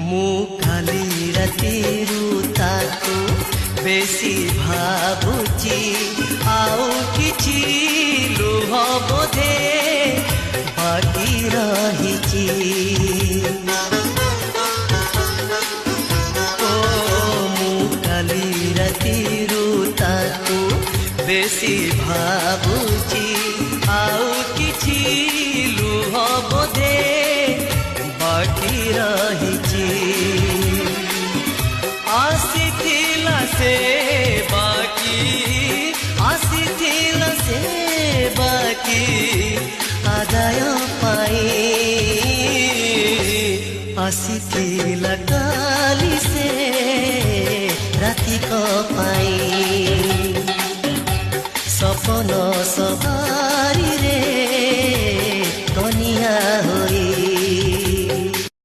ମୁଁ କାଲି ରାତିରୁ ତାକୁ ବେଶୀ ଭାବୁଛି ଆଉ କିଛି ଲୁହ ବୋଧେ ବାକି ରହିଛି ମୁଁ କାଲି ରାତିରୁ ତାକୁ ବେଶୀ ଭାବୁଛି ଆଉ କିଛି ଲୁହ ବୋଧେ ବାକି ରହିଛି ଆସିଥିଲା ସେ ବାକି ଆଦାୟ ପାଇଁ ଆସିଥିଲା କାଲି ସେ ରାତିକ ପାଇଁ ସପନ ସବା